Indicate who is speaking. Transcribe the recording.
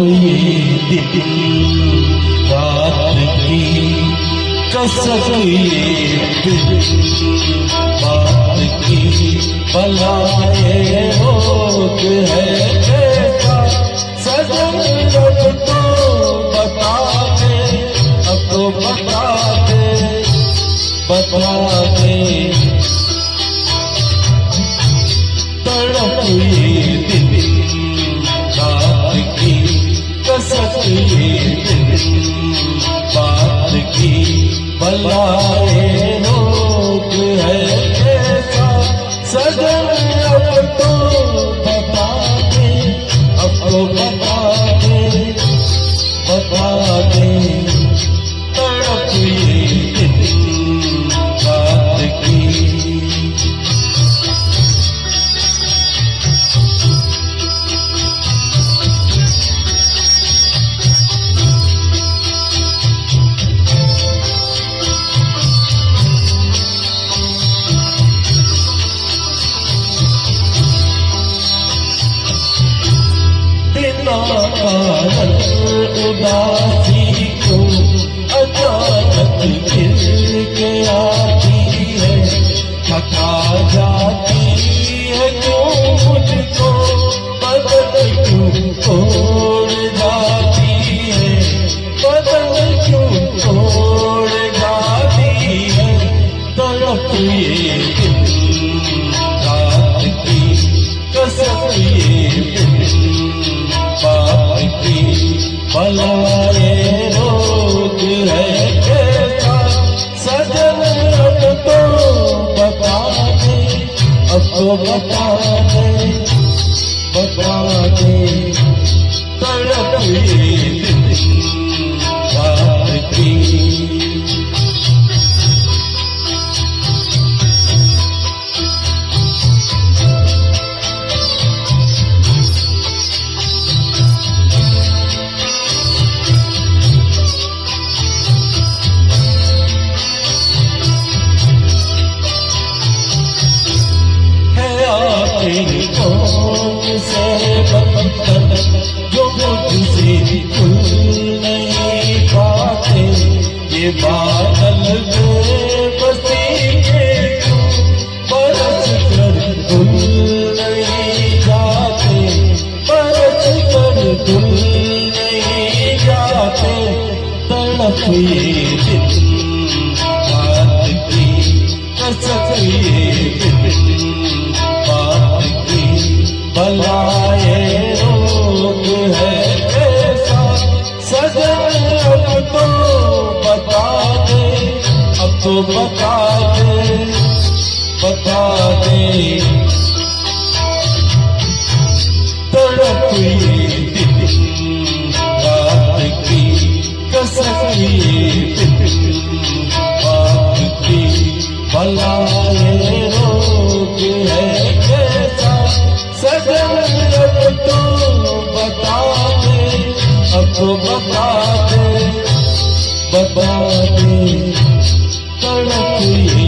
Speaker 1: ये दिल रात की कसक ये दिल बात की बलाए होत है कैसा सजन अब तो बता दे अब तो बता दे तड़प ये दिल रात की कसक ये दिल बात की बलाए रोक है कैसा सजन अब तो बता दे अब तो बता दे तड़प ये दिल रात की उदासी को अचानक गिर के आती है थका जाती है क्यों मुझको बदल क्यों तोड़ जाती है बदल क्यों तोड़ जाती है तड़प ये दिल रात की कसक ये दिल बात की बलाए रोग है कैसा सजन अब तो बता दे अब तो बता दे तड़प ये दिल रात की कौन से बंधन जो मुझसे खुल नहीं पाते ये बादल बसी के बरस कर धुल नहीं जाते बरस कर धुल नहीं जाते तड़प ये दिल रात की कसक ये दिल बलाए रोग है कैसा सजन अब तो बता दे अब तो बता दे तड़प ये दिल रात की कसक ये दिल बात की बलाए रोग है कैसा सजन अब तो बता दे अब तो बता दे तड़प ये